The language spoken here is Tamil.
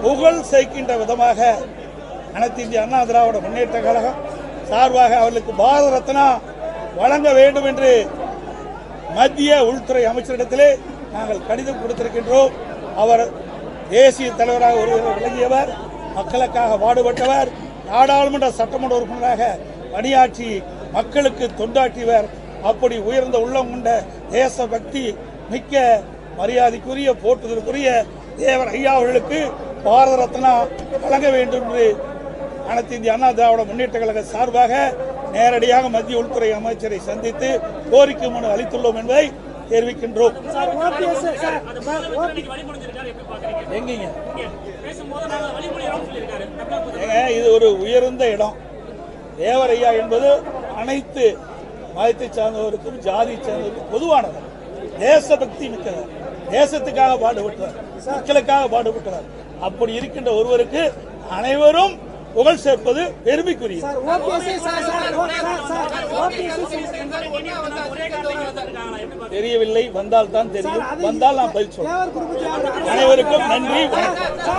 புகழ் சேர்க்கின்ற விதமாக அனைத்து இந்திய அண்ணா திராவிட முன்னேற்ற கழகம் சார்பாக அவர்களுக்கு பாரத ரத்னா வழங்க வேண்டும் என்று மத்திய உள்துறை அமைச்சரிடத்திலே நாங்கள் கடிதம் கொடுத்திருக்கின்றோம். அவர் தேசிய தலைவராக ஒருவர் விளங்கியவர், மக்களுக்காக பாடுபட்டவர், நாடாளுமன்ற சட்டமன்ற உறுப்பினராக பணியாற்றி மக்களுக்கு தொண்டாற்றியவர். அப்படி உயர்ந்த உள்ளம் கொண்ட தேசபக்தி மிக்க மரியாதைக்குரிய போற்றுதலுக்குரிய தேவர் ஐயா அவர்களுக்கு பாரத ரத்னா வழங்க வேண்டும் என்று அனைத்து இந்திய அண்ணா திராவிட முன்னேற்ற கழக சார்பாக நேரடியாக மத்திய உள்துறை அமைச்சரை சந்தித்து கோரிக்கை மனு அளித்துள்ளோம் என்பதை தெரிவிக்கின்றோம். இது ஒரு உயர்ந்த இடம். தேவரையா என்பது அனைத்து மதத்தை சார்ந்தவருக்கும் ஜாதி சார்ந்தவருக்கும் பொதுவானவர். தேசபக்தி மிக்கவர், தேசத்துக்காக பாடுபட்டவர், மக்களுக்காக பாடுபட்டவர். அப்படி இருக்கின்ற ஒருவருக்கு அனைவரும் புகழ் சேர்ப்பது பெருமைக்குரிய. தெரியவில்லை, வந்தால் தான் தெரியும். வந்தால் நான் பதில் சொல்றேன். அனைவருக்கும் நன்றி.